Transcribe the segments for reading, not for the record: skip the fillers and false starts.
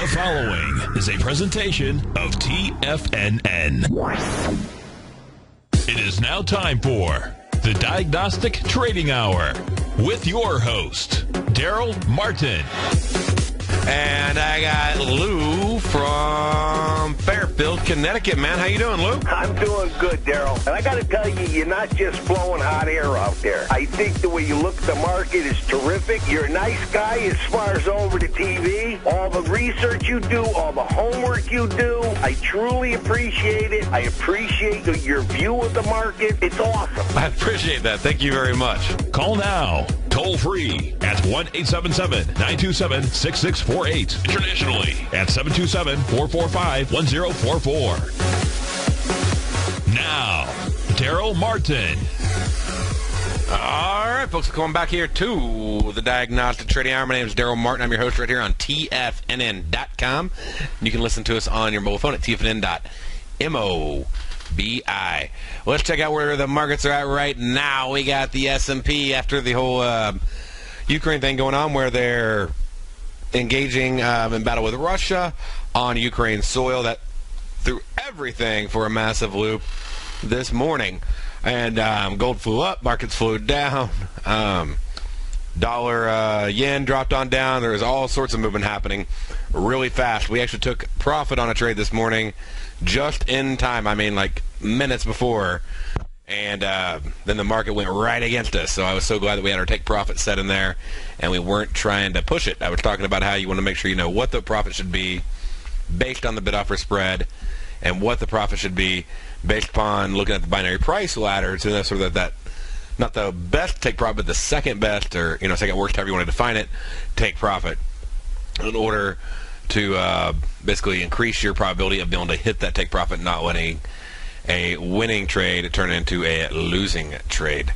The following is a presentation of TFNN. It is now time for the Diagnostic Trading Hour with your host, Darrell Martin. And I got Lou from Fairfield, Connecticut, man. How you doing, Lou? I'm doing good, Darrell. And I got to tell you, you're not just blowing hot air out there. I think the way you look at the market is terrific. You're a nice guy as far as over the TV. All the research you do, all the homework you do, I truly appreciate it. I appreciate your view of the market. It's awesome. I appreciate that. Thank you very much. Call now, toll free at 1-877-927-6648. Internationally at 727-445-1044. Now, Darrell Martin. All right, folks, coming back here to the Diagnostic Trading Hour. My name is Darrell Martin. I'm your host right here on TFNN.com. You can listen to us on your mobile phone at TFNN.mobi. Let's check out where the markets are at right now. We got the S&P after the whole Ukraine thing going on, where they're engaging in battle with Russia on Ukraine soil. That threw everything for a massive loop this morning. And gold flew up, markets flew down, dollar yen dropped on down. There was all sorts of movement happening really fast. We actually took profit on a trade this morning just in time. I mean, like minutes before. And then the market went right against us. So I was so glad that we had our take profit set in there and we weren't trying to push it. I was talking about how you want to make sure you know what the profit should be based on the bid-offer spread and what the profit should be based upon looking at the binary price ladder to sort of that not the best take profit, but the second best, or second worst, however you want to define it, take profit, in order to basically increase your probability of being able to hit that take profit, not letting a winning trade turn into a losing trade.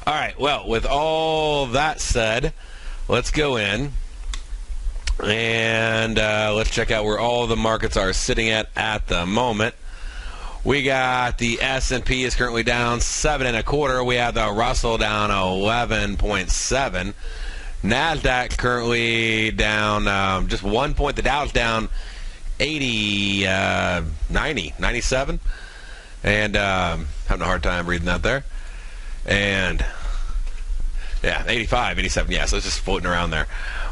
All right, well, with all that said, let's go in and let's check out where all the markets are sitting at the moment. We got the S&P is currently down 7.25. We have the Russell down 11.7. Nasdaq currently down just 1 point. The Dow's down 97. And having a hard time reading that there. And yeah, 85, 87. Yeah, so it's just floating around there.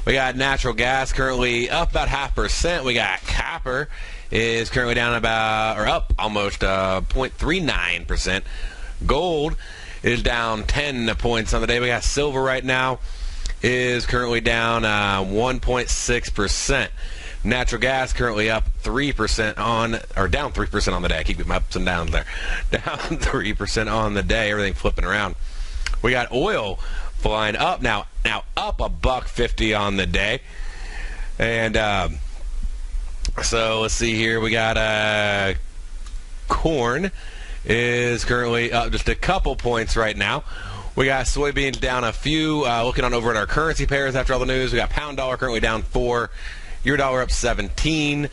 We got natural gas currently up about 0.5%. We got copper is currently down about, or up almost 0.39%. Gold is down 10 points on the day. We got silver right now is currently down 1.6%. Natural gas currently up 3% on, or down 3% on the day. I keep my ups and downs there. Down 3% on the day. Everything flipping around. We got oil flying up now up $1.50 on the day. And so let's see here. We got corn is currently up just a couple points right now. We got soybeans down a few. Looking on over at our currency pairs after all the news, we got pound dollar currently down 4. Euro dollar up 17.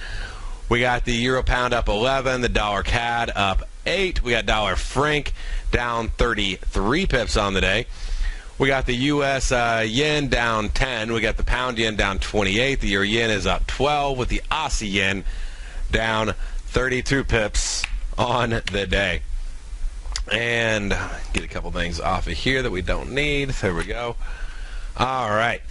We got the euro pound up 11. The dollar CAD up 8. We got dollar franc down 33 pips on the day. We got the U.S. yen down 10. We got the pound yen down 28. The euro yen is up 12, with the Aussie yen down 32 pips on the day. And get a couple things off of here that we don't need. There we go. All right.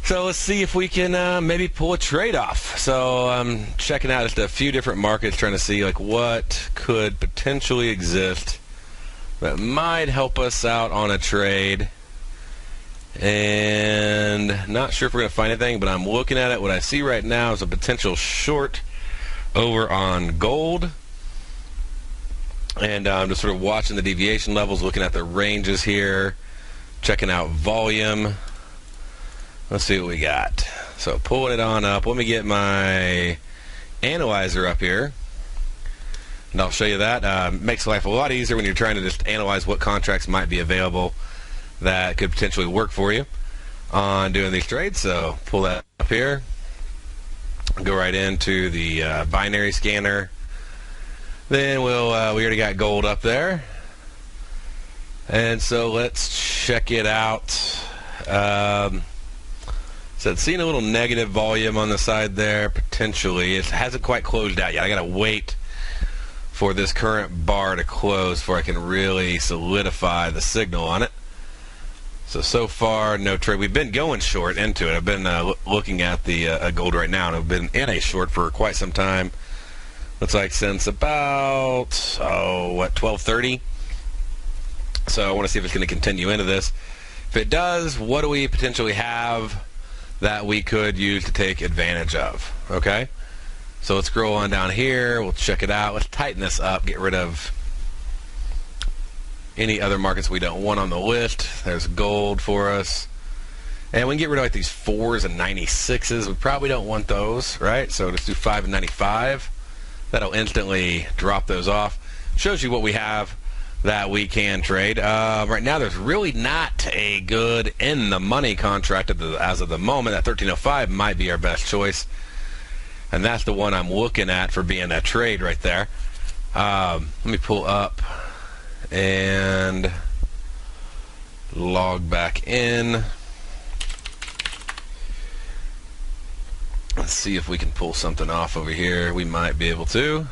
So let's see if we can maybe pull a trade off. So I'm checking out just a few different markets, trying to see like what could potentially exist that might help us out on a trade. And not sure if we're going to find anything, but I'm looking at it. What I see right now is a potential short over on gold. And I'm just sort of watching the deviation levels, looking at the ranges here, checking out volume. Let's see what we got. So pulling it on up. Let me get my analyzer up here, and I'll show you that. Makes life a lot easier when you're trying to just analyze what contracts might be available that could potentially work for you on doing these trades. So pull that up here. Go right into the binary scanner. Then we'll we already got gold up there. And so let's check it out. So it's seeing a little negative volume on the side there, potentially. It hasn't quite closed out yet. I got to wait for this current bar to close before I can really solidify the signal on it. So far, no trade. We've been going short into it. I've been looking at the gold right now, and I've been in a short for quite some time. Looks like since about, 12:30. So I want to see if it's going to continue into this. If it does, what do we potentially have that we could use to take advantage of? Okay? So let's scroll on down here. We'll check it out. Let's tighten this up, get rid of any other markets we don't want on the list. There's gold for us. And we can get rid of like these 4s and 96s. We probably don't want those, right? So let's do 5 and 95. That'll instantly drop those off. Shows you what we have that we can trade. Right now, there's really not a good in the money contract as of the moment. That 1305 might be our best choice, and that's the one I'm looking at for being a trade right there. Let me pull up and log back in. Let's see if we can pull something off over here. We might be able to.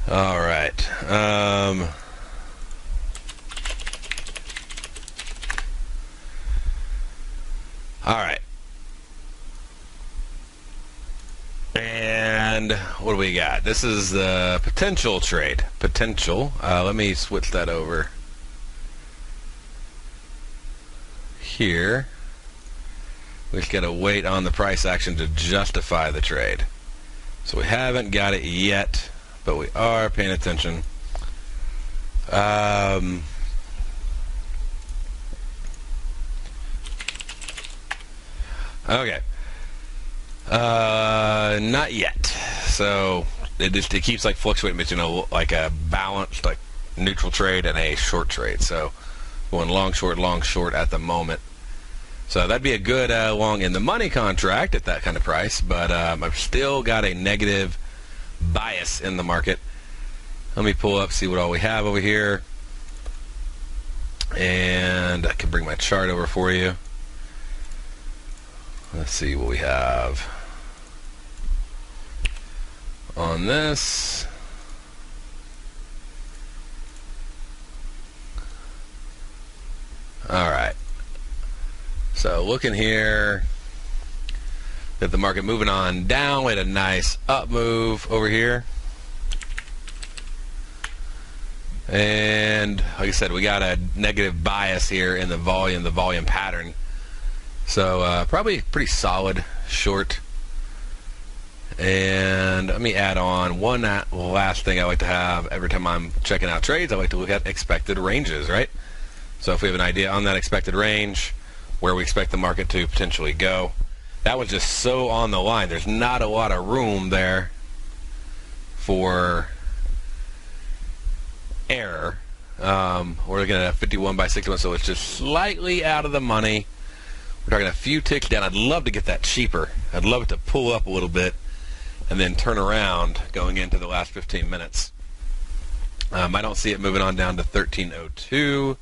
All right. All right. And what do we got? This is the potential trade. Potential. Let me switch that over here. We just got to wait on the price action to justify the trade. So we haven't got it yet, but we are paying attention. Okay. Not yet. So it keeps like fluctuating between like a balanced, like neutral trade and a short trade. So going long short at the moment. So that'd be a good long in the money contract at that kind of price, but I've still got a negative bias in the market. Let me pull up, see what all we have over here, and I can bring my chart over for you. Let's see what we have on this. All right. So looking here at the market moving on down, we had a nice up move over here. And like I said, we got a negative bias here in the volume pattern. So probably pretty solid short. And let me add on one last thing I like to have every time I'm checking out trades. I like to look at expected ranges, right? So if we have an idea on that expected range, where we expect the market to potentially go. That was just so on the line. There's not a lot of room there for error. We're looking at a 51 by 61, so it's just slightly out of the money. We're talking a few ticks down. I'd love to get that cheaper. I'd love it to pull up a little bit and then turn around going into the last 15 minutes. I don't see it moving on down to 1302.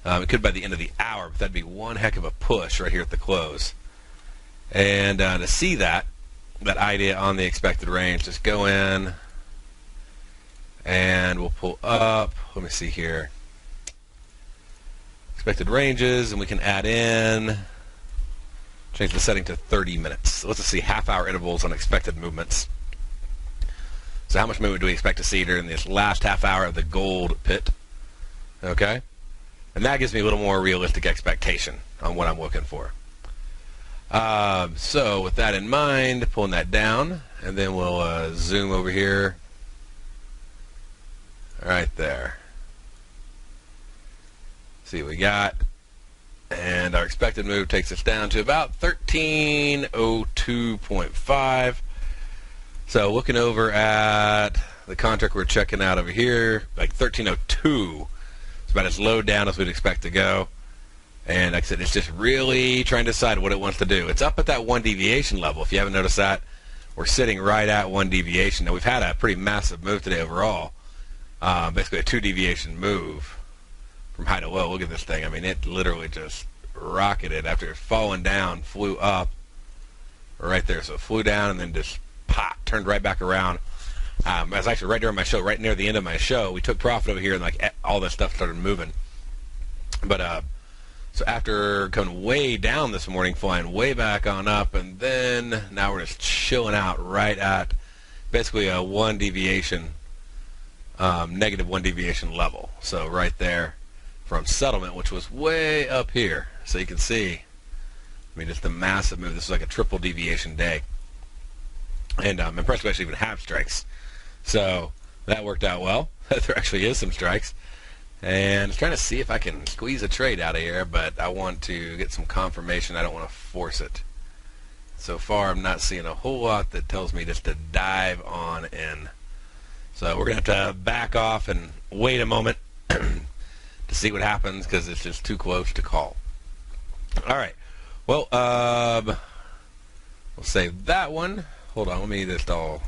It could by the end of the hour, but that'd be one heck of a push right here at the close. And to see that idea on the expected range, just go in and we'll pull up. Let me see here. Expected ranges, and we can add in, change the setting to 30 minutes. Let's just see half-hour intervals on expected movements. So how much movement do we expect to see during this last half hour of the gold pit? Okay. And that gives me a little more realistic expectation on what I'm looking for. So with that in mind, pulling that down, and then we'll zoom over here. Right there. See what we got. And our expected move takes us down to about 1302.5. So looking over at the contract we're checking out over here, like 1302. It's about as low down as we'd expect to go. And like I said, it's just really trying to decide what it wants to do. It's up at that one deviation level. If you haven't noticed that, we're sitting right at one deviation. Now, we've had a pretty massive move today overall. Basically a 2 deviation move from high to low. Look at this thing. I mean, it literally just rocketed after falling down, flew up right there. So it flew down and then just pop, turned right back around. I was actually right during my show, right near the end of my show. We took profit over here, and like all this stuff started moving. But so after coming way down this morning, flying way back on up, and then now we're just chilling out right at basically a negative one deviation level. So right there from settlement, which was way up here. So you can see, just a massive move. This is like a triple deviation day. And I'm impressed we actually even have strikes. So that worked out well. There actually is some strikes. And I was trying to see if I can squeeze a trade out of here, but I want to get some confirmation. I don't want to force it. So far, I'm not seeing a whole lot that tells me just to dive on in. So we're going to have to back off and wait a moment to see what happens, because it's just too close to call. All right. Well, we'll save that one. Hold on. Let me just all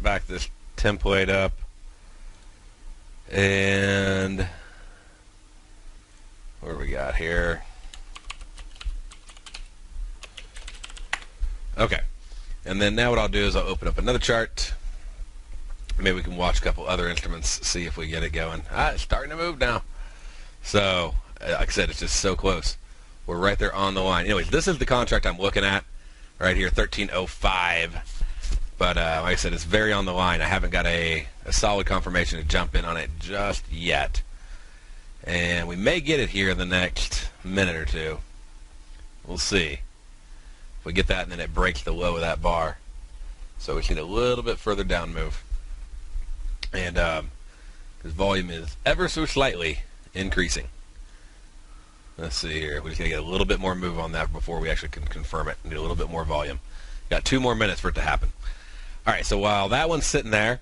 back this template up. And what do we got here? Okay. And then now what I'll do is I'll open up another chart. Maybe we can watch a couple other instruments, see if we get it going. It's starting to move now. So, like I said, it's just so close. We're right there on the line. Anyways, this is the contract I'm looking at right here, 1305. But like I said, it's very on the line. I haven't got a solid confirmation to jump in on it just yet. And we may get it here in the next minute or two. We'll see. If we get that, and then it breaks the low of that bar. So we need a little bit further down move. And because volume is ever so slightly increasing. Let's see here. We're just going to get a little bit more move on that before we actually can confirm it. Need a little bit more volume. Got 2 more minutes for it to happen. All right, so while that one's sitting there,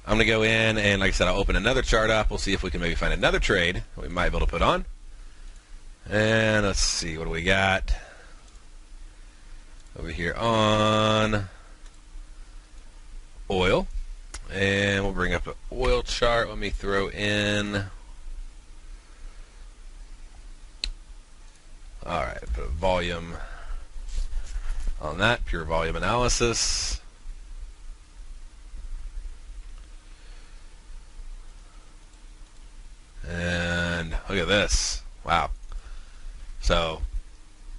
I'm going to go in and, like I said, I'll open another chart up. We'll see if we can maybe find another trade we might be able to put on. And let's see, what do we got over here on oil. And we'll bring up an oil chart. Let me throw in. All right, put a volume on that, pure volume analysis. And look at this. Wow. So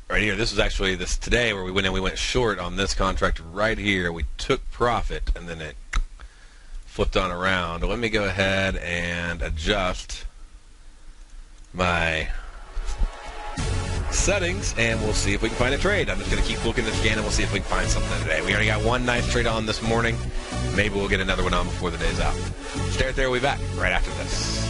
right here, this was actually this today where we went in, we went short on this contract right here. We took profit and then it flipped on around. Let me go ahead and adjust my settings and we'll see if we can find a trade. I'm just going to keep looking at the scan and we'll see if we can find something today. We already got one nice trade on this morning. Maybe we'll get another one on before the day's out. Stay right there. We'll be back right after this.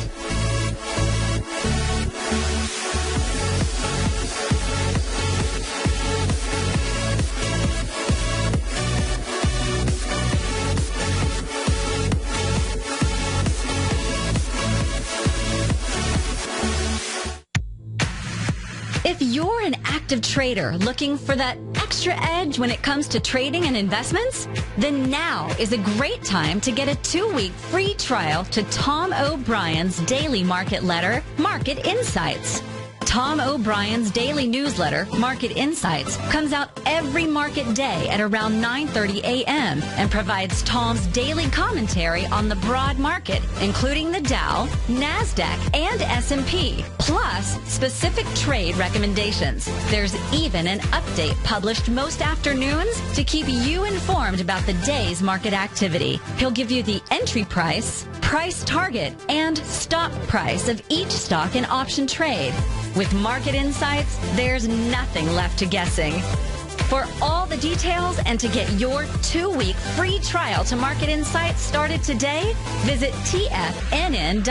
If you're an active trader looking for that extra edge when it comes to trading and investments, then now is a great time to get a 2-week free trial to Tom O'Brien's daily market letter, Market Insights. Tom O'Brien's daily newsletter, Market Insights, comes out every market day at around 9:30 a.m. and provides Tom's daily commentary on the broad market, including the Dow, NASDAQ, and S&P, plus specific trade recommendations. There's even an update published most afternoons to keep you informed about the day's market activity. He'll give you the entry price, price target, and stop price of each stock and option trade. With Market Insights, there's nothing left to guessing. For all the details and to get your 2-week free trial to Market Insights started today, visit TFNN.com.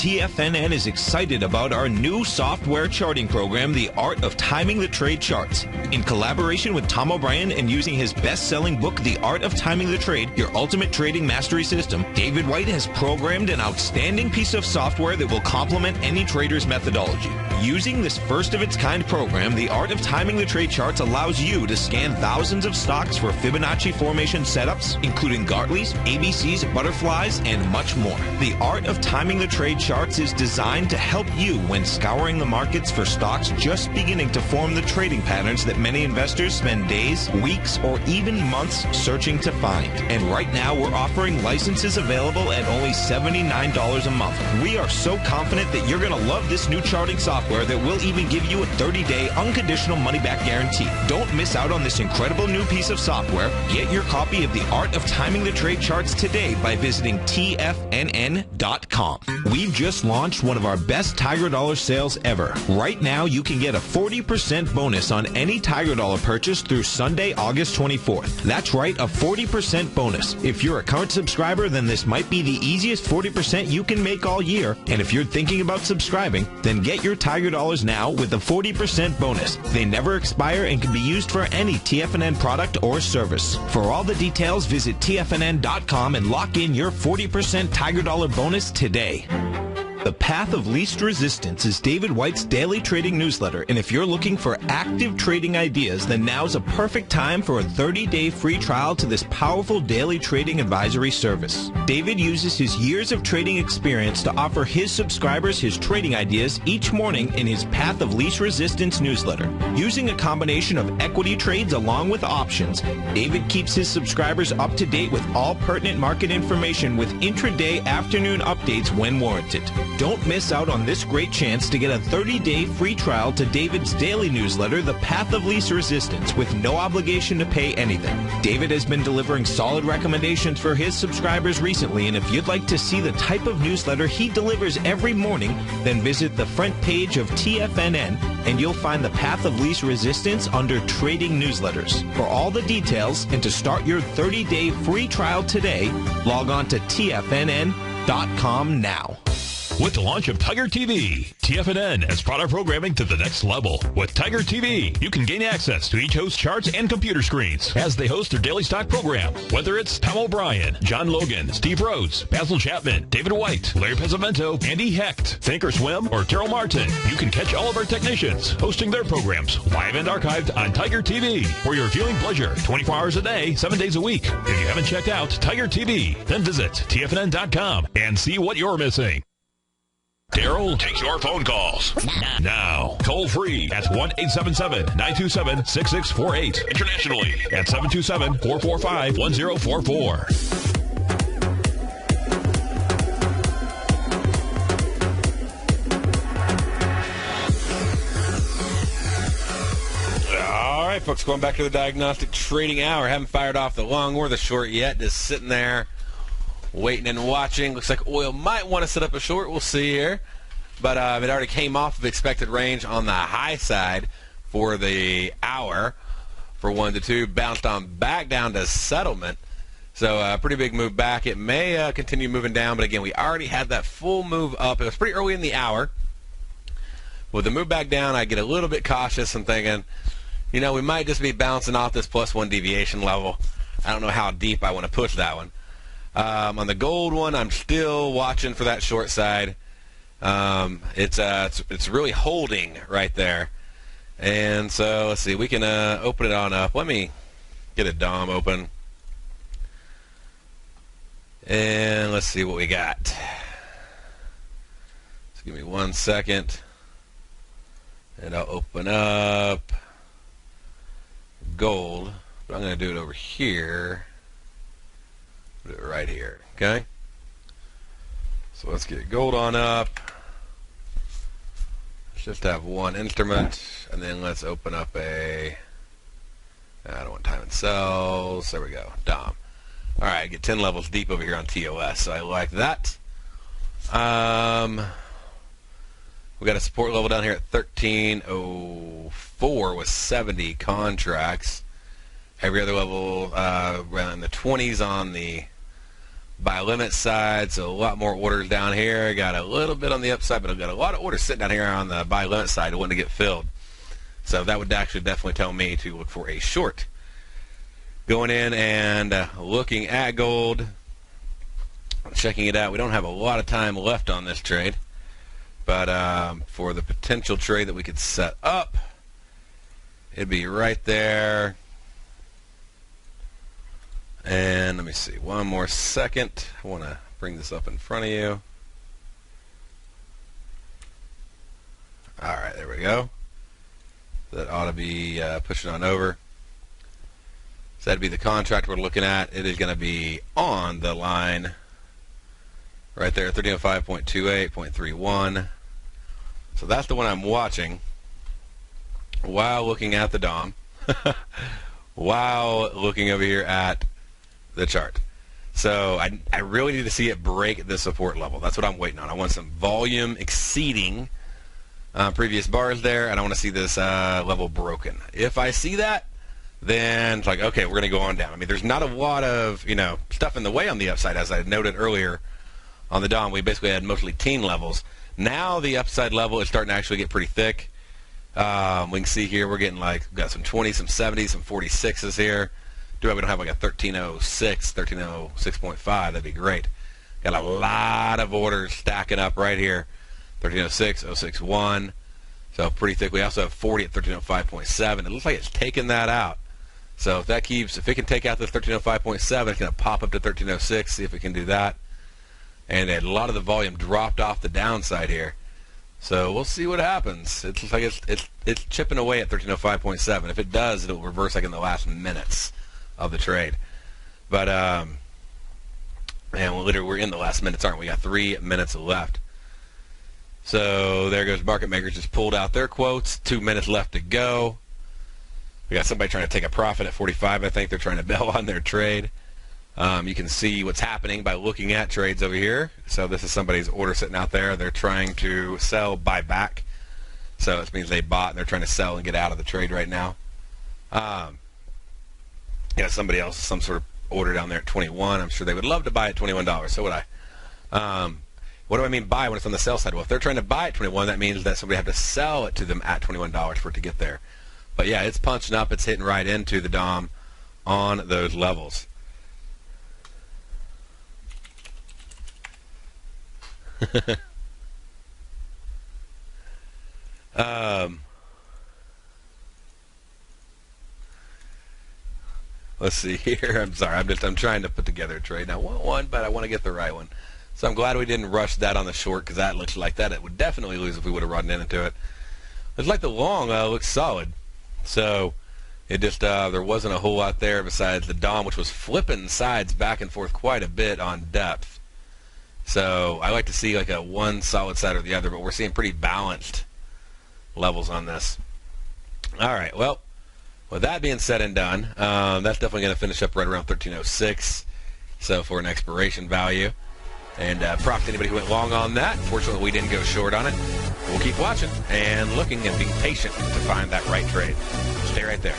TFNN is excited about our new software charting program, The Art of Timing the Trade Charts. In collaboration with Tom O'Brien and using his best-selling book, The Art of Timing the Trade, Your Ultimate Trading Mastery System, David White has programmed an outstanding piece of software that will complement any trader's methodology. Using this first-of-its-kind program, The Art of Timing the Trade Charts allows you to scan thousands of stocks for Fibonacci formation setups, including Gartley's, ABC's, butterflies, and much more. The Art of Timing the Trade Charts is designed to help you when scouring the markets for stocks just beginning to form the trading patterns that many investors spend days, weeks, or even months searching to find. And right now, we're offering licenses available at only $79 a month. We are so confident that you're going to love this new charting software that will even give you a 30-day unconditional money-back guarantee. Don't miss out on this incredible new piece of software. Get your copy of The Art of Timing the Trade Charts today by visiting TFNN.com. We've just launched one of our best Tiger Dollar sales ever. Right now, you can get a 40% bonus on any Tiger Dollar purchase through Sunday, August 24th. That's right, a 40% bonus. If you're a current subscriber, then this might be the easiest 40% you can make all year. And if you're thinking about subscribing, then get your Tiger Dollars now with a 40% bonus. They never expire and can be used for any TFNN product or service. For all the details, visit TFNN.com and lock in your 40% Tiger Dollar bonus today. The Path of Least Resistance is David White's daily trading newsletter, and if you're looking for active trading ideas, then now's a perfect time for a 30-day free trial to this powerful daily trading advisory service. David uses his years of trading experience to offer his subscribers his trading ideas each morning in his Path of Least Resistance newsletter. Using a combination of equity trades along with options, David keeps his subscribers up to date with all pertinent market information with intraday afternoon updates when warranted. Don't miss out on this great chance to get a 30-day free trial to David's daily newsletter, The Path of Least Resistance, with no obligation to pay anything. David has been delivering solid recommendations for his subscribers recently, and if you'd like to see the type of newsletter he delivers every morning, then visit the front page of TFNN, and you'll find The Path of Least Resistance under Trading Newsletters. For all the details and to start your 30-day free trial today, log on to TFNN.com now. With the launch of Tiger TV, TFNN has brought our programming to the next level. With Tiger TV, you can gain access to each host's charts and computer screens as they host their daily stock program. Whether it's Tom O'Brien, John Logan, Steve Rhodes, Basil Chapman, David White, Larry Pezzamento, Andy Hecht, Thinkorswim, or Darrell Martin, you can catch all of our technicians hosting their programs live and archived on Tiger TV for your viewing pleasure 24 hours a day, 7 days a week. If you haven't checked out Tiger TV, then visit TFNN.com and see what you're missing. Darrell takes your phone calls now. Toll free at 1-877-927-6648. Internationally at 727-445-1044. All right, folks, going back to the Diagnostic Trading Hour. Haven't fired off the long or the short yet. Just sitting there waiting and watching. Looks like oil might want to set up a short. We'll see here. But it already came off of expected range on the high side for the hour for 1 to 2. Bounced on back down to settlement. So a pretty big move back. It may continue moving down. But again, we already had that full move up. It was pretty early in the hour. With the move back down, I get a little bit cautious and thinking, you know, we might just be bouncing off this +1 deviation level. I don't know how deep I want to push that one. On the gold one, I'm still watching for that short side. It's really holding right there. And so let's see, we can open it on up. Let me get a DOM open. And let's see what we got. Just give me 1 second. And I'll open up gold. But I'm going to do it over here. Do it right here, okay? So let's get gold on up. Let's just have one instrument, and then let's open up I don't want time and sells. There we go, DOM. All right, get 10 levels deep over here on TOS, so I like that. We got a support level down here at 1304 with 70 contracts. Every other level around in the 20s on the buy limit side, so a lot more orders down here. Got a little bit on the upside, but I've got a lot of orders sitting down here on the buy limit side wanting to get filled. So that would actually definitely tell me to look for a short. Going in and looking at gold, checking it out. We don't have a lot of time left on this trade, but for the potential trade that we could set up, it'd be right there. And let me see, one more second. I want to bring this up in front of you. All right, there we go. That ought to be pushing on over. So that'd be the contract we're looking at. It is going to be on the line right there, 1305.28, 0.31. So that's the one I'm watching while looking at the DOM, while looking over here at the chart. So I really need to see it break the support level. That's what I'm waiting on. I want some volume exceeding previous bars there, and I want to see this level broken. If I see that, then it's like, okay, we're going to go on down. I mean, there's not a lot of, stuff in the way on the upside. As I noted earlier on the DOM, we basically had mostly teen levels. Now the upside level is starting to actually get pretty thick. We can see here we're getting we've got some 20s, some 70s, some 46s here. We don't have like a 1306, 1306.5. That'd be great. Got a lot of orders stacking up right here. 1306, 061. So pretty thick. We also have 40 at 1305.7. It looks like it's taking that out. So if it can take out this 1305.7, it's going to pop up to 1306. See if it can do that. And a lot of the volume dropped off the downside here. So we'll see what happens. It looks like it's chipping away at 1305.7. If it does, it'll reverse in the last minutes of the trade. But and we're in the last minutes, aren't we? Got 3 minutes left. So there goes market makers, just pulled out their quotes. 2 minutes left to go. We got somebody trying to take a profit at 45. I think they're trying to bail on their trade. You can see what's happening by looking at trades over here. So this is somebody's order sitting out there. They're trying to sell, buy back. So it means they bought and they're trying to sell and get out of the trade right now. Somebody else, some sort of order down there at 21. I'm sure they would love to buy at $21. So would I. What do I mean buy when it's on the sell side? Well, if they're trying to buy at 21, that means that somebody have to sell it to them at $21 for it to get there. But yeah, it's punching up. It's hitting right into the DOM on those levels. Let's see here. I'm sorry. I'm trying to put together a trade. Now, I want one, but I want to get the right one. So I'm glad we didn't rush that on the short, because that looks like that it would definitely lose if we would have run into it. Looks like the long looks solid. So it just there wasn't a whole lot there besides the DOM, which was flipping sides back and forth quite a bit on depth. So I like to see like a one solid side or the other, but we're seeing pretty balanced levels on this. All right, well, with that being said and done, that's definitely going to finish up right around 1306. So for an expiration value. And props to anybody who went long on that. Fortunately, we didn't go short on it. We'll keep watching and looking and being patient to find that right trade. Stay right there.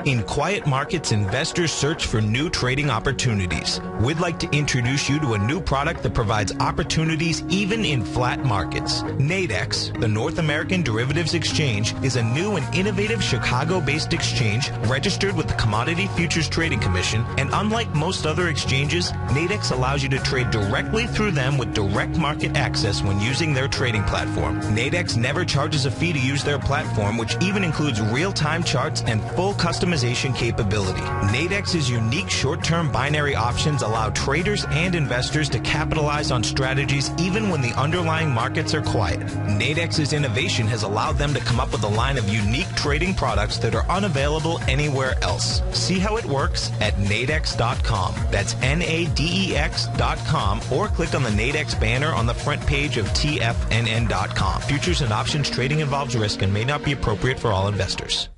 In quiet markets, investors search for new trading opportunities. We'd like to introduce you to a new product that provides opportunities even in flat markets. Nadex, the North American Derivatives Exchange, is a new and innovative Chicago-based exchange registered with the Commodity Futures Trading Commission, and unlike most other exchanges, Nadex allows you to trade directly through them with direct market access when using their trading platform. Nadex never charges a fee to use their platform, which even includes real-time charts and full customization execution capability. Nadex's unique short-term binary options allow traders and investors to capitalize on strategies even when the underlying markets are quiet. Nadex's innovation has allowed them to come up with a line of unique trading products that are unavailable anywhere else. See how it works at nadex.com. That's NADEX.com, or click on the Nadex banner on the front page of TFNN.com. Futures and options trading involves risk and may not be appropriate for all investors.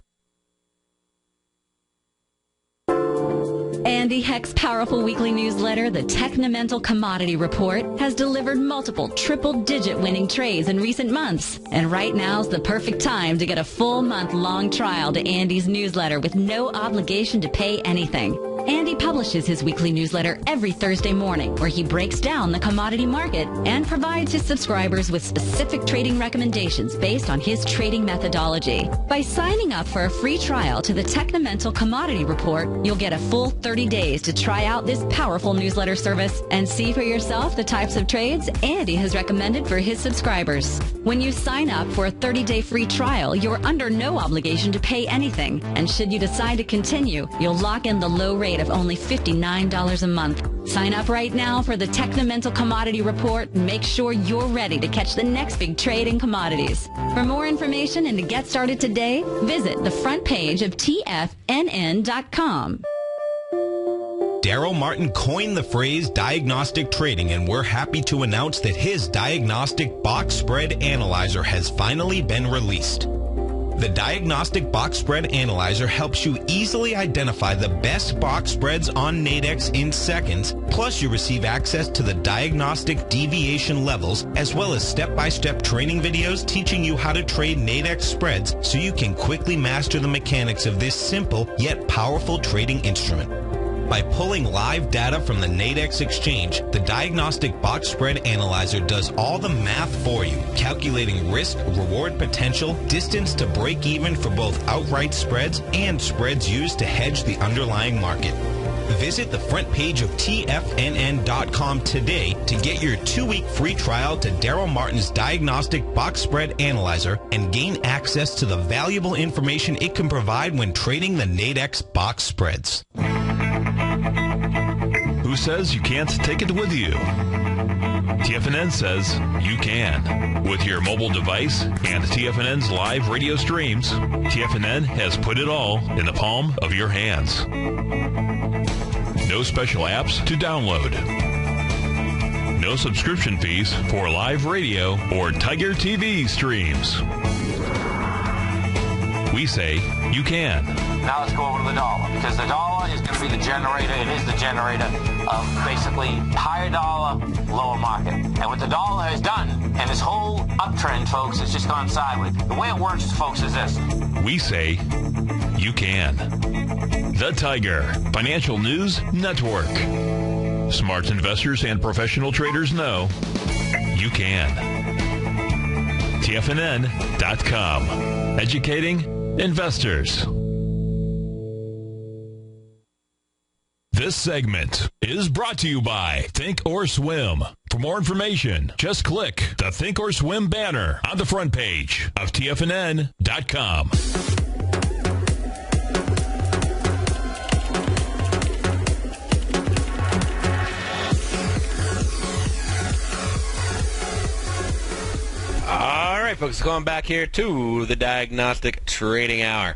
Andy Heck's powerful weekly newsletter, the Technomental Commodity Report, has delivered multiple triple-digit winning trades in recent months. And right now's the perfect time to get a full month-long trial to Andy's newsletter with no obligation to pay anything. Andy publishes his weekly newsletter every Thursday morning, where he breaks down the commodity market and provides his subscribers with specific trading recommendations based on his trading methodology. By signing up for a free trial to the Technomental Commodity Report, you'll get a full 30 days to try out this powerful newsletter service and see for yourself the types of trades Andy has recommended for his subscribers. When you sign up for a 30-day free trial, you're under no obligation to pay anything. And should you decide to continue, you'll lock in the low rate of only $59 a month. Sign up right now for the Technomental Commodity Report and make sure you're ready to catch the next big trade in commodities. For more information and to get started today, visit the front page of TFNN.com. Darrell Martin coined the phrase diagnostic trading, and we're happy to announce that his Diagnostic Box Spread Analyzer has finally been released. The Diagnostic Box Spread Analyzer helps you easily identify the best box spreads on Nadex in seconds, plus you receive access to the diagnostic deviation levels, as well as step-by-step training videos teaching you how to trade Nadex spreads so you can quickly master the mechanics of this simple yet powerful trading instrument. By pulling live data from the Nadex exchange, the Diagnostic Box Spread Analyzer does all the math for you, calculating risk, reward potential, distance to break even for both outright spreads and spreads used to hedge the underlying market. Visit the front page of TFNN.com today to get your 2-week free trial to Darrell Martin's Diagnostic Box Spread Analyzer and gain access to the valuable information it can provide when trading the Nadex box spreads. Who says you can't take it with you? TFNN says you can. With your mobile device and TFNN's live radio streams, TFNN has put it all in the palm of your hands. No special apps to download. No subscription fees for live radio or Tiger TV streams. We say you can. Now let's go over to the dollar, because the dollar is going to be the generator. It is the generator of basically higher dollar, lower market. And what the dollar has done, and this whole uptrend, folks, has just gone sideways. The way it works, folks, is this. We say you can. The Tiger Financial News Network. Smart investors and professional traders know you can. TFNN.com. Educating investors. This segment is brought to you by Think or Swim. For more information, just click the Think or Swim banner on the front page of TFNN.com. All right, folks, going back here to the Diagnostic Trading Hour.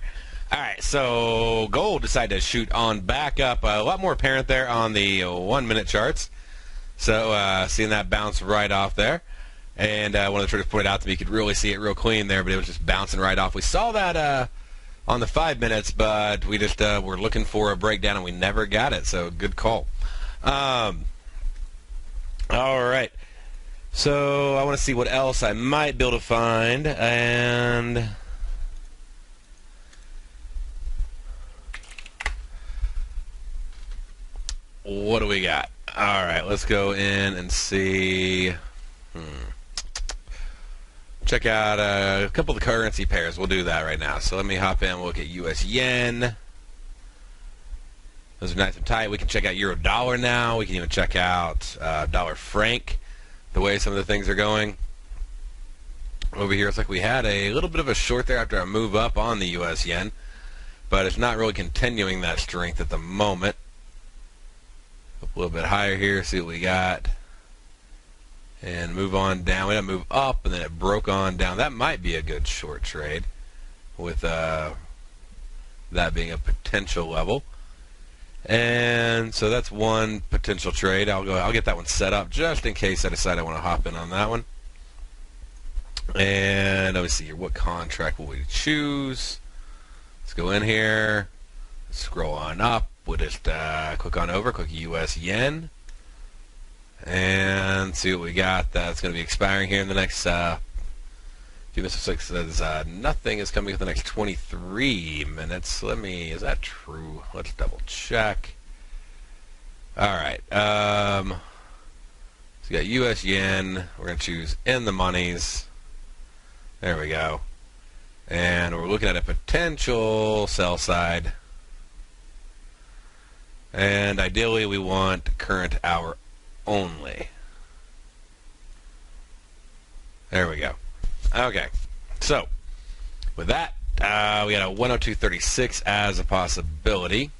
All right, so gold decided to shoot on back up. A lot more apparent there on the 1-minute charts. So seeing that bounce right off there. And one of the traders pointed out to me you could really see it real clean there, but it was just bouncing right off. We saw that on the 5 minutes, but we just were looking for a breakdown, and we never got it. So good call. All right. So I want to see what else I might be able to find. And what do we got? All right, let's go in and see. Check out a couple of the currency pairs. We'll do that right now. So let me hop in. We'll look at U.S. yen. Those are nice and tight. We can check out euro dollar now. We can even check out dollar franc, the way some of the things are going. Over here, it's like we had a little bit of a short there after a move up on the U.S. yen. but it's not really continuing that strength at the moment. Up a little bit higher here, see what we got. And move on down. We got to move up, and then it broke on down. That might be a good short trade with that being a potential level. And so that's one potential trade. I'll get that one set up just in case I decide I want to hop in on that one. And let me see here. What contract will we choose? Let's go in here. Scroll on up. We'll just click on over. Click US Yen. And see what we got. That's going to be expiring here in the next few minutes. It says nothing is coming in the next 23 minutes. Is that true? Let's double check. All right. So we got US Yen. We're going to choose in the monies. There we go. And we're looking at a potential sell side. And ideally we want current hour only. There we go. Okay. So, with that, we got a 102.36 as a possibility.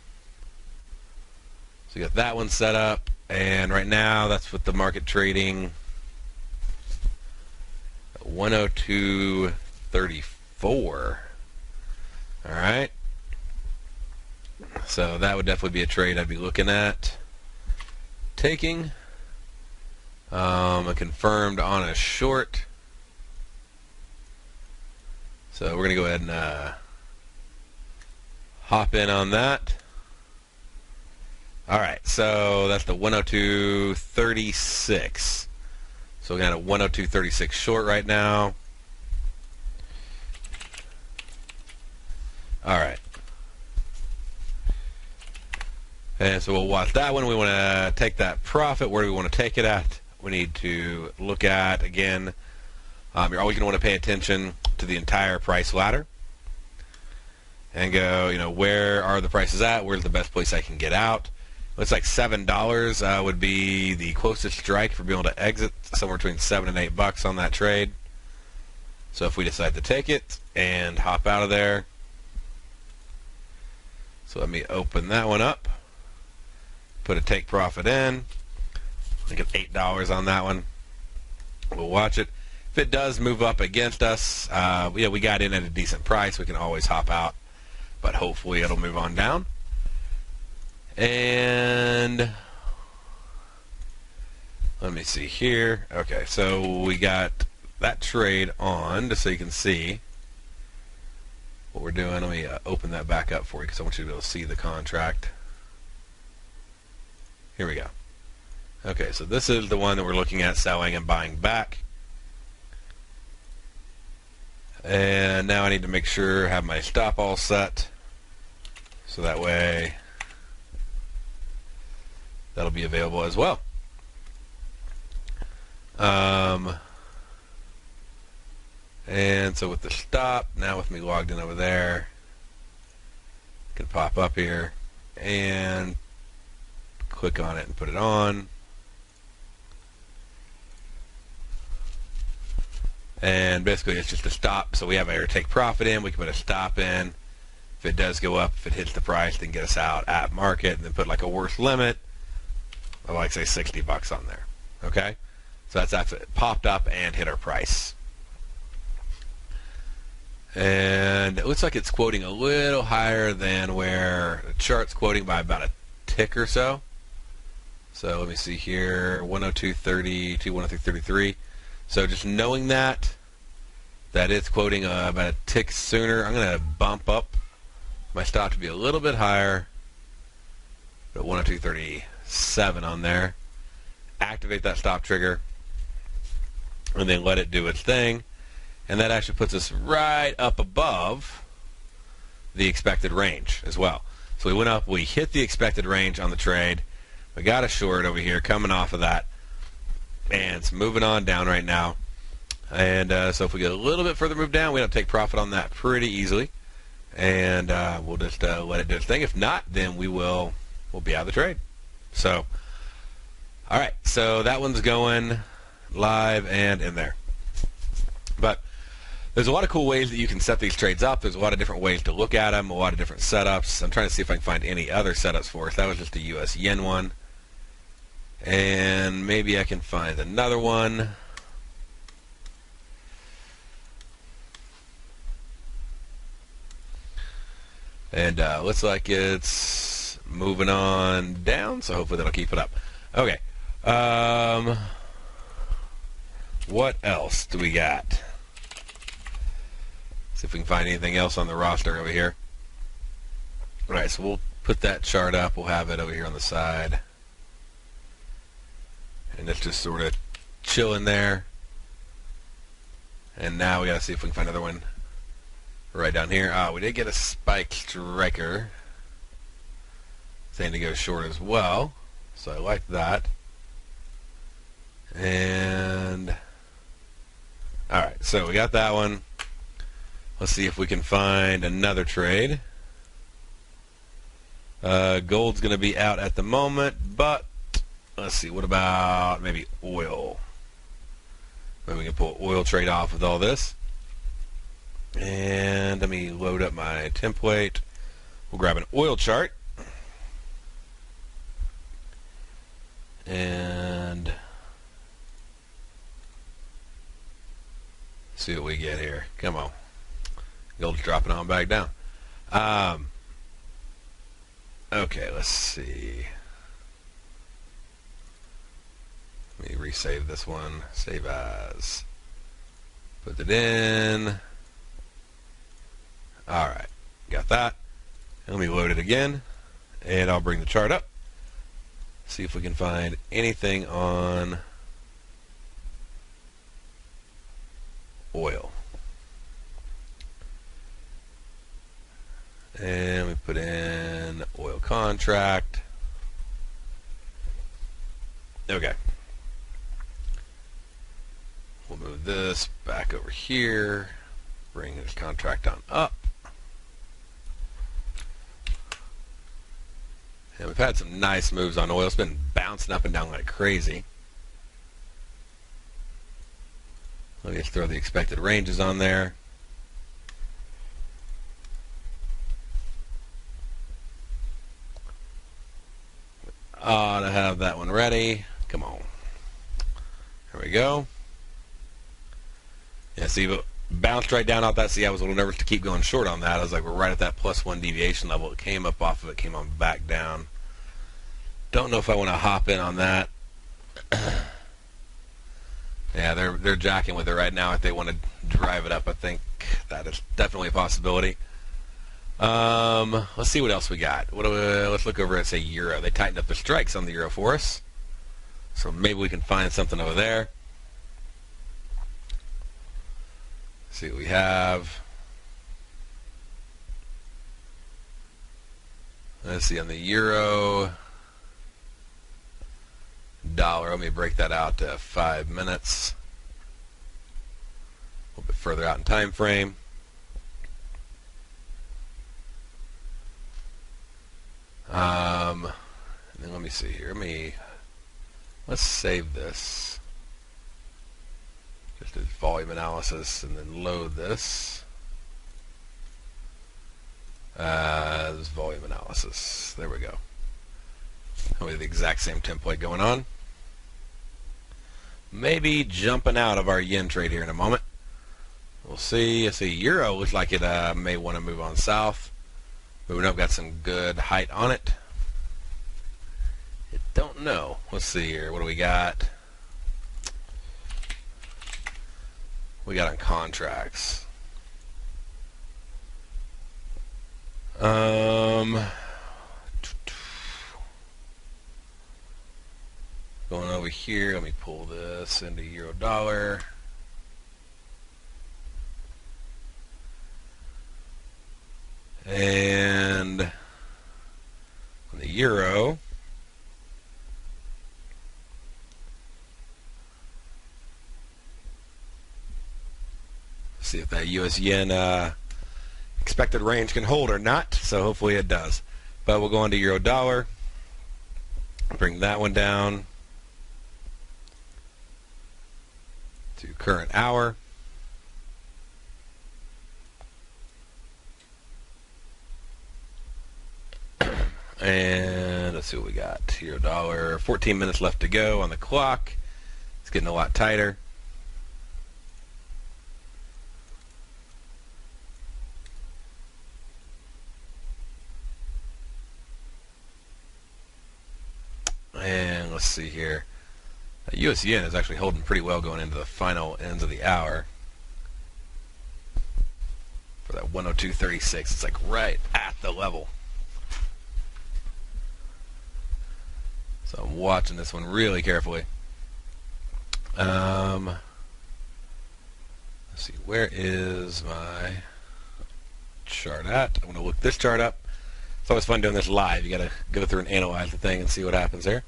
So we got that one set up. And right now, that's with the market trading 102.34. Alright. So that would definitely be a trade I'd be looking at taking. I confirmed on a short. So we're going to go ahead and hop in on that. Alright, so that's the 102.36. So we got a 102.36 short right now. Alright. And so we'll watch that one. We want to take that profit. Where do we want to take it at? We need to look at, again, you're always going to want to pay attention to the entire price ladder and go, where are the prices at? Where's the best place I can get out? Looks like $7 would be the closest strike for being able to exit, somewhere between $7 and $8 on that trade. So if we decide to take it and hop out of there, so let me open that one up, put a take profit in. I get $8 on that one. We'll watch it. If it does move up against us, we got in at a decent price. We can always hop out, but hopefully it'll move on down. And let me see here. Okay, so we got that trade on, just so you can see what we're doing. Let me open that back up for you because I want you to be able to see the contract. Here we go. Okay, so this is the one that we're looking at selling and buying back. And now I need to make sure I have my stop all set, so that way that'll be available as well. And so with the stop, now with me logged in over there, I can pop up here and click on it and put it on. And basically it's just a stop. So we have our take profit in, we can put a stop in. If it does go up, if it hits the price, then get us out at market, and then put like a worst limit of like say $60 on there. Okay? So that's after it popped up and hit our price. And it looks like it's quoting a little higher than where the chart's quoting by about a tick or so. So let me see here, 102.30 to 103.33. So just knowing that it's quoting about a tick sooner, I'm going to bump up my stop to be a little bit higher, at 102.37 on there. Activate that stop trigger, and then let it do its thing. And that actually puts us right up above the expected range as well. So we went up, we hit the expected range on the trade. We got a short over here coming off of that. And it's moving on down right now. And so if we get a little bit further move down, we don't take profit on that pretty easily. And we'll just let it do its thing. If not, then we'll be out of the trade. So, all right. So that one's going live and in there. But There's a lot of cool ways that you can set these trades up. There's a lot of different ways to look at them, a lot of different setups. I'm trying to see if I can find any other setups for us. That was just a US yen one. And maybe I can find another one. And looks like it's moving on down, so hopefully that'll keep it up. Okay. What else do we got? See if we can find anything else on the roster over here. All right, so we'll put that chart up. We'll have it over here on the side. And it's just sort of chilling there. And now we got to see if we can find another one right down here. We did get a spike striker saying to go short as well. So I like that. And alright, so we got that one. Let's see if we can find another trade. Gold's going to be out at the moment, but let's see, what about maybe oil? Maybe we can pull oil trade off with all this. And let me load up my template. We'll grab an oil chart. And see what we get here. Come on. Gold's dropping on back down. Okay, let's see. Let me resave this one. Save as. Put it in. Alright, got that. Let me load it again, and I'll bring the chart up. See if we can find anything on oil. And we put in oil contract. Okay. We'll move this back over here. Bring this contract on up. And we've had some nice moves on oil. It's been bouncing up and down like crazy. Let me just throw the expected ranges on there. Ought to have that one ready. Come on. There we go. Yeah, see, but bounced right down off that. See, I was a little nervous to keep going short on that. I was like, we're right at that +1 deviation level. It came up off of it, came on back down. Don't know if I want to hop in on that. Yeah, they're jacking with it right now. If they want to drive it up, I think that is definitely a possibility. Let's see what else we got. Let's look over at, say, euro. They tightened up the strikes on the euro for us, so maybe we can find something over there. See what we have. Let's see on the euro, dollar. Let me break that out to 5 minutes. A little bit further out in time frame. And then let me see here. Let's save this. Just as volume analysis, and then load this as volume analysis. There we go. We have the exact same template going on. Maybe jumping out of our yen trade here in a moment. We'll see. I see euro looks like it may want to move on south. Moving up, got some good height on it. I don't know. Let's see here. What do we got? We got on contracts. Going over here, let me pull this into euro dollar. And on the euro, see if that US yen expected range can hold or not. So hopefully it does. But we'll go into euro dollar, bring that one down to current hour. And let's see what we got. $0. 14 minutes left to go on the clock. It's getting a lot tighter. And let's see here. US yen is actually holding pretty well going into the final ends of the hour. For that 102.36, it's like right at the level. So I'm watching this one really carefully. Let's see, where is my chart at? I'm going to look this chart up. It's always fun doing this live. You got to go through and analyze the thing and see what happens there.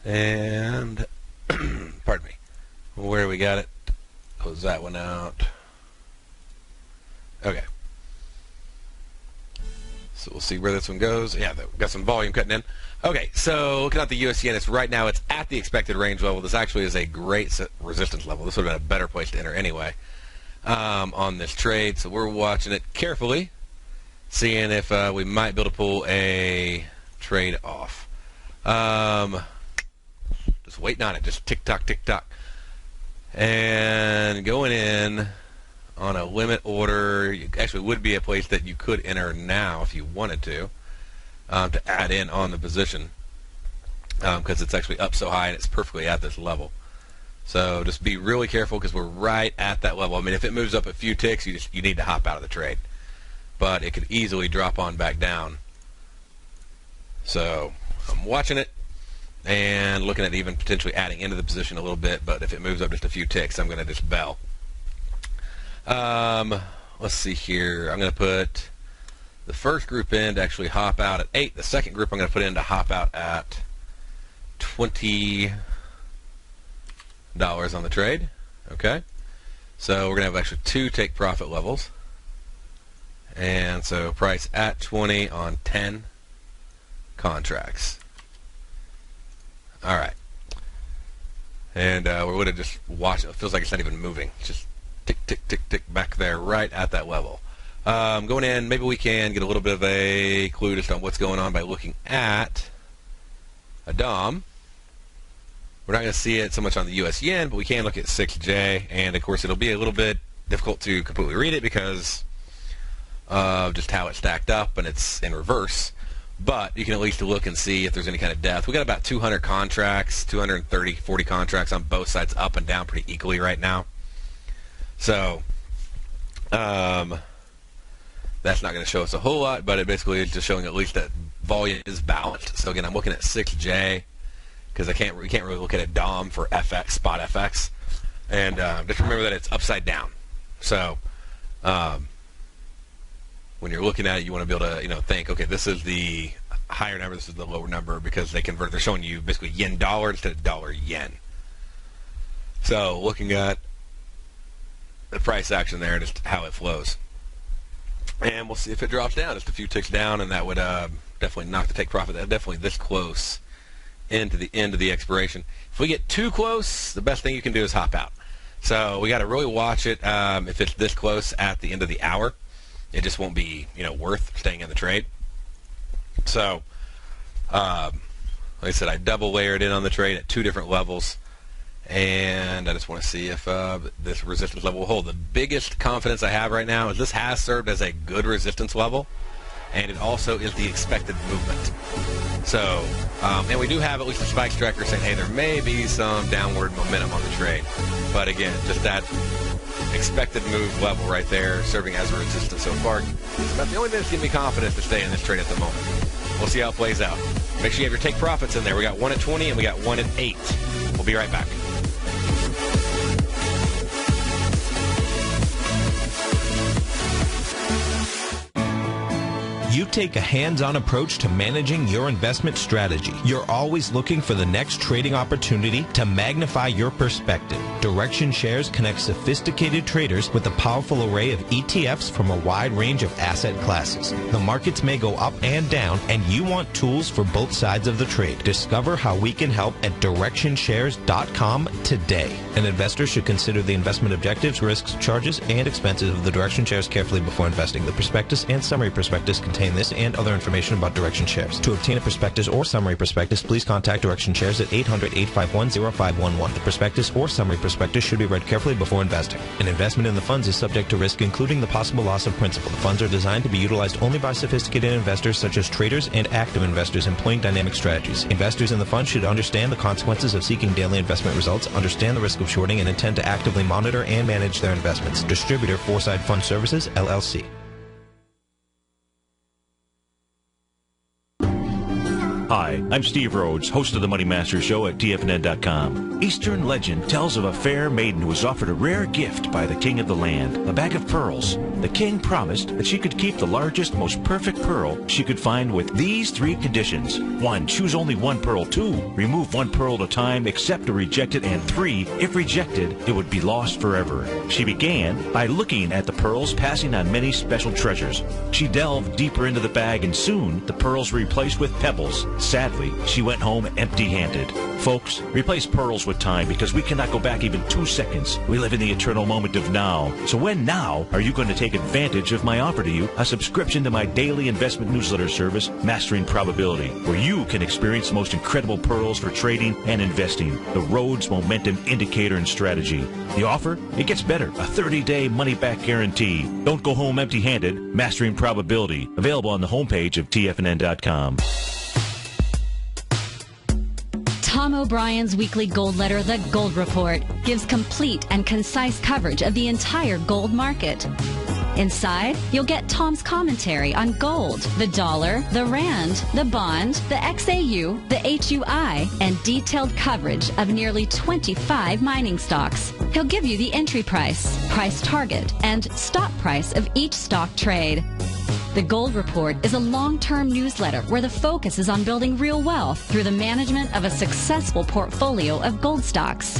And pardon me, where we got it? Close that one out. Okay. So we'll see where this one goes. Yeah, we've got some volume cutting in. Okay, so looking at the US yen, right now it's at the expected range level. This actually is a great resistance level. This would have been a better place to enter anyway on this trade. So we're watching it carefully, seeing if we might be able to pull a trade off. Just waiting on it, just tick-tock, tick-tock. And going in on a limit order, actually would be a place that you could enter now if you wanted to add in on the position, because it's actually up so high and it's perfectly at this level. So just be really careful because we're right at that level. I mean, if it moves up a few ticks, you need to hop out of the trade. But it could easily drop on back down. So I'm watching it and looking at even potentially adding into the position a little bit, but if it moves up just a few ticks, I'm going to just bell. Let's see here. I'm going to put the first group in to actually hop out at 8. The second group I'm going to put in to hop out at $20 on the trade. Okay. So we're going to have actually 2 take profit levels. And so price at 20 on 10 contracts. All right. And we would have just watched it. It feels like it's not even moving. It's just tick, tick, tick, tick back there right at that level. Going in, maybe we can get a little bit of a clue just on what's going on by looking at a DOM. We're not going to see it so much on the US yen, but we can look at 6J. And, of course, it'll be a little bit difficult to completely read it because of just how it's stacked up and it's in reverse. But you can at least look and see if there's any kind of depth. We got about 200 contracts, 230, 40 contracts on both sides, up and down pretty equally right now. So that's not going to show us a whole lot, but it basically is just showing at least that volume is balanced. So again, I'm looking at 6J because we can't really look at a DOM for FX, spot FX, and just remember that it's upside down. So when you're looking at it, you want to be able to, think, okay, this is the higher number, this is the lower number, because they convert. They're showing you basically yen dollar instead of dollar yen. So looking at the price action there, just how it flows, and we'll see if it drops down just a few ticks down, and that would definitely knock the take profit. That's definitely this close into the end of the expiration. If we get too close, the best thing you can do is hop out. So we got to really watch it. If it's this close at the end of the hour, it just won't be, worth staying in the trade. So, like I said, I double layered in on the trade at 2 different levels, and I just want to see if this resistance level will hold. The biggest confidence I have right now is this has served as a good resistance level, and it also is the expected movement. So, and we do have at least a spike tracker saying, hey, there may be some downward momentum on the trade. But again, just that expected move level right there serving as a resistance so far. It's about the only thing that's giving me confidence to stay in this trade at the moment. We'll see how it plays out. Make sure you have your take profits in there. We got 1 at 20 and we got 1 at 8. We'll be right back. You take a hands-on approach to managing your investment strategy. You're always looking for the next trading opportunity to magnify your perspective. Direction Shares connects sophisticated traders with a powerful array of ETFs from a wide range of asset classes. The markets may go up and down, and you want tools for both sides of the trade. Discover how we can help at DirectionShares.com today. An investor should consider the investment objectives, risks, charges, and expenses of the Direction Shares carefully before investing. The prospectus and summary prospectus contain contain this and other information about Direction Shares. To obtain a prospectus or summary prospectus, please contact Direction Shares at 800-851-0511. The prospectus or summary prospectus should be read carefully before investing. An investment in the funds is subject to risk, including the possible loss of principal. The funds are designed to be utilized only by sophisticated investors such as traders and active investors employing dynamic strategies. Investors in the fund should understand the consequences of seeking daily investment results, understand the risk of shorting, and intend to actively monitor and manage their investments. Distributor Foreside Fund Services, LLC. Hi, I'm Steve Rhodes, host of the Money Master Show at TFNN.com. Eastern legend tells of a fair maiden who was offered a rare gift by the king of the land, a bag of pearls. The king promised that she could keep the largest, most perfect pearl she could find with these 3 conditions. 1, choose only 1 pearl. 2, remove 1 pearl at a time, accept or reject it. And 3, if rejected, it would be lost forever. She began by looking at the pearls, passing on many special treasures. She delved deeper into the bag, and soon the pearls were replaced with pebbles. Sadly, she went home empty-handed. Folks, replace pearls with time, because we cannot go back even 2 seconds. We live in the eternal moment of now. So when now are you going to take advantage of my offer to you, a subscription to my daily investment newsletter service, Mastering Probability, where you can experience the most incredible pearls for trading and investing, the Rhodes Momentum Indicator and Strategy. The offer? It gets better. A 30-day money-back guarantee. Don't go home empty-handed. Mastering Probability. Available on the homepage of TFNN.com. Tom O'Brien's weekly gold letter, The Gold Report, gives complete and concise coverage of the entire gold market. Inside, you'll get Tom's commentary on gold, the dollar, the rand, the bond, the XAU, the HUI, and detailed coverage of nearly 25 mining stocks. He'll give you the entry price, price target, and stop price of each stock trade. The Gold Report is a long-term newsletter where the focus is on building real wealth through the management of a successful portfolio of gold stocks.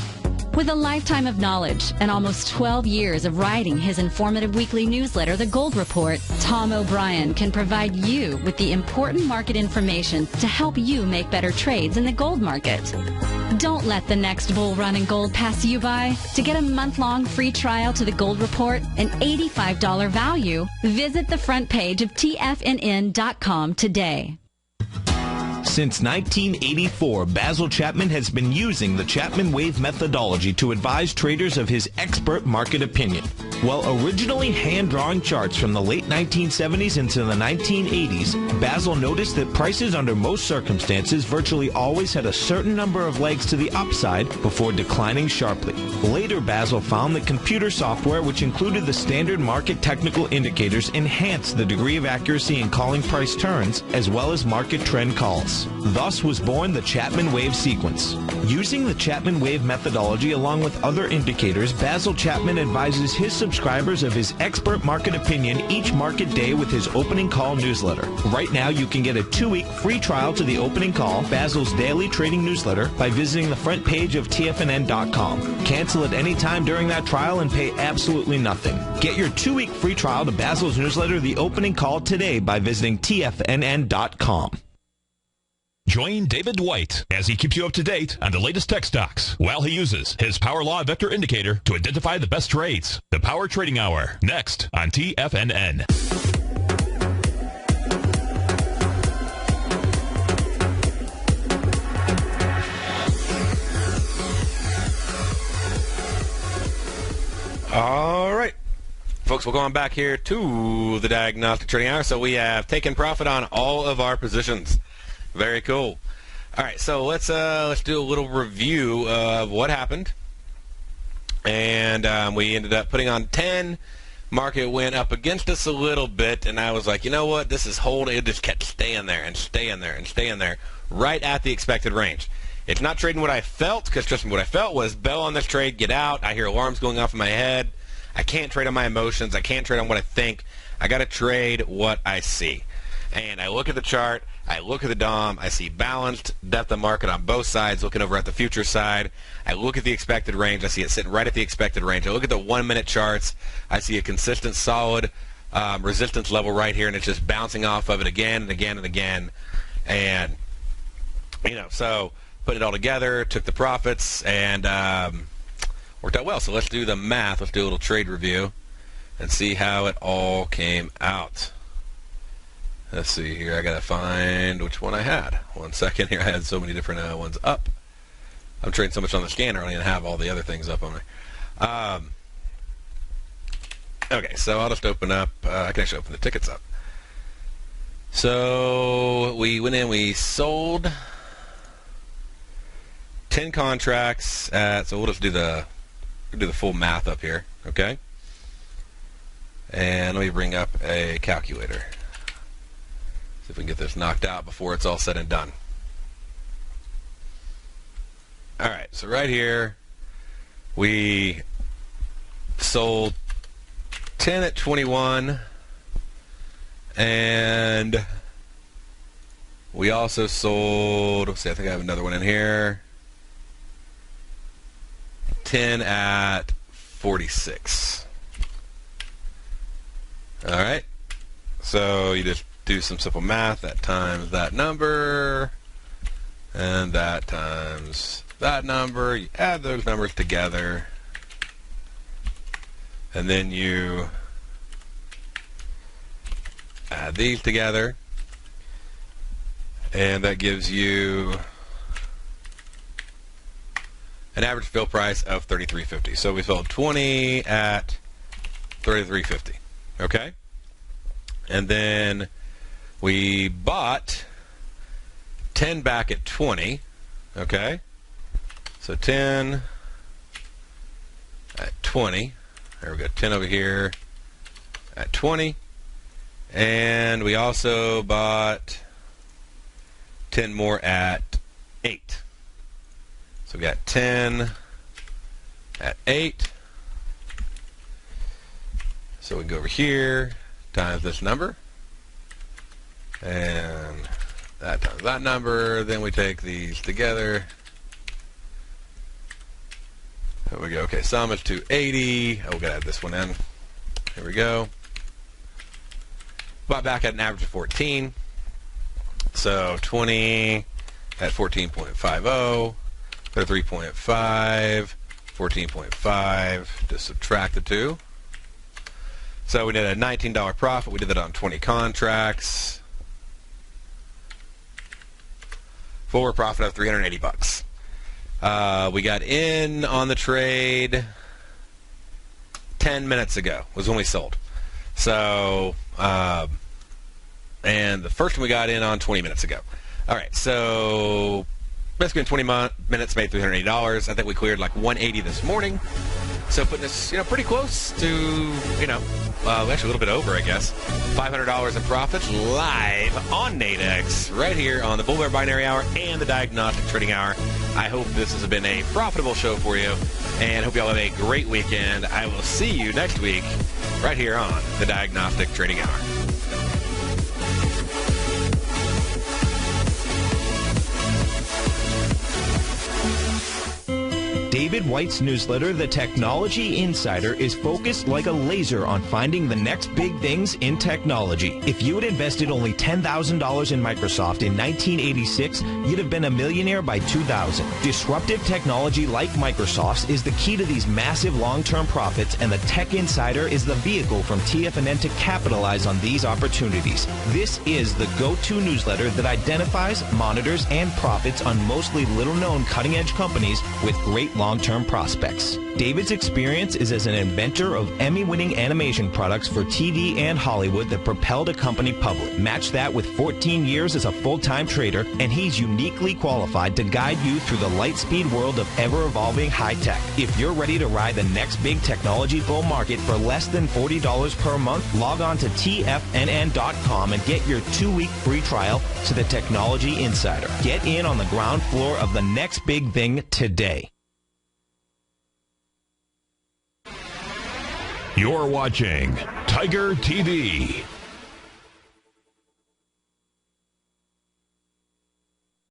With a lifetime of knowledge and almost 12 years of writing his informative weekly newsletter, The Gold Report, Tom O'Brien can provide you with the important market information to help you make better trades in the gold market. Don't let the next bull run in gold pass you by. To get a month-long free trial to The Gold Report, an $85 value, visit the front page of TFNN.com today. Since 1984, Basil Chapman has been using the Chapman Wave methodology to advise traders of his expert market opinion. While originally hand-drawing charts from the late 1970s into the 1980s, Basil noticed that prices under most circumstances virtually always had a certain number of legs to the upside before declining sharply. Later, Basil found that computer software, which included the standard market technical indicators, enhanced the degree of accuracy in calling price turns as well as market trend calls. Thus was born the Chapman Wave sequence. Using the Chapman Wave methodology along with other indicators, Basil Chapman advises his subscribers of his expert market opinion each market day with his opening call newsletter. Right now, you can get a 2-week free trial to the opening call, Basil's daily trading newsletter, by visiting the front page of TFNN.com. Cancel at any time during that trial and pay absolutely nothing. Get your 2-week free trial to Basil's newsletter, The Opening Call, today by visiting TFNN.com. Join David White as he keeps you up to date on the latest tech stocks while he uses his Power Law Vector Indicator to identify the best trades. The Power Trading Hour, next on TFNN. All right. Folks, we're going back here to the Diagnostic Trading Hour. So we have taken profit on all of our positions. Very cool. All right, so let's do a little review of what happened. And we ended up putting on 10. Market went up against us a little bit, and I was like, you know what? This is holding. It just kept staying there and staying there and staying there, right at the expected range. It's not trading what I felt, because trust me, what I felt was bell on this trade, get out. I hear alarms going off in my head. I can't trade on my emotions. I can't trade on what I think. I got to trade what I see. And I look at the chart, I look at the DOM, I see balanced depth of market on both sides, looking over at the future side. I look at the expected range, I see it sitting right at the expected range. I look at the 1-minute charts, I see a consistent, solid resistance level right here, and it's just bouncing off of it again and again and again. And, you know, so put it all together, took the profits, and worked out well. So let's do the math. Let's do a little trade review and see how it all came out. Let's see here. I got to find which one I had. 1 second here. I had so many different ones up. I'm trading so much on the scanner, I don't even have all the other things up on me. Okay, so I'll just open up. I can actually open the tickets up. So we went in, we sold 10 contracts at, so we'll just do the full math up here, okay? And let me bring up a calculator. See if we can get this knocked out before it's all said and done. All right, so right here, we sold 10 at 21, and we also sold, let's see, I think I have another one in here, 10 at 46. All right, so you just do some simple math. That times that number, and that times that number. You add those numbers together, and then you add these together, and that gives you an average fill price of $33.50. So we sold 20 at $33.50. Okay? And then we bought 10 back at 20. Okay? So 10 at 20. There we go. 10 over here at 20. And we also bought 10 more at 8. So we got 10 at 8. So we go over here, times this number, and that times that number. Then we take these together. There we go. Okay, sum is 280. Oh, we gotta add this one in. Here we go. Bought back at an average of 14. So 20 at 14.50. 3.5, 14.5. Just subtract the two. So we did a $19 profit. We did that on 20 contracts. For a profit of $380. We got in on the trade 10 minutes ago was when we sold. So, and the first one we got in on 20 minutes ago. All right, so basically in 20 minutes made $380. I think we cleared like 180 this morning. So putting us, pretty close to, actually a little bit over, I guess. $500 in profits live on Nadex right here on the Bull Bear Binary Hour and the Diagnostic Trading Hour. I hope this has been a profitable show for you, and hope you all have a great weekend. I will see you next week right here on the Diagnostic Trading Hour. David White's newsletter, The Technology Insider, is focused like a laser on finding the next big things in technology. If you had invested only $10,000 in Microsoft in 1986, you'd have been a millionaire by 2000. Disruptive technology like Microsoft's is the key to these massive long-term profits, and the Tech Insider is the vehicle from TFNN to capitalize on these opportunities. This is the go-to newsletter that identifies, monitors, and profits on mostly little-known cutting-edge companies with great long-term prospects. David's experience is as an inventor of Emmy-winning animation products for TV and Hollywood that propelled a company public. Match that with 14 years as a full-time trader, and he's uniquely qualified to guide you through the light-speed world of ever-evolving high-tech. If you're ready to ride the next big technology bull market for less than $40 per month, log on to TFNN.com and get your 2-week free trial to the Technology Insider. Get in on the ground floor of the next big thing today. You're watching Tiger TV.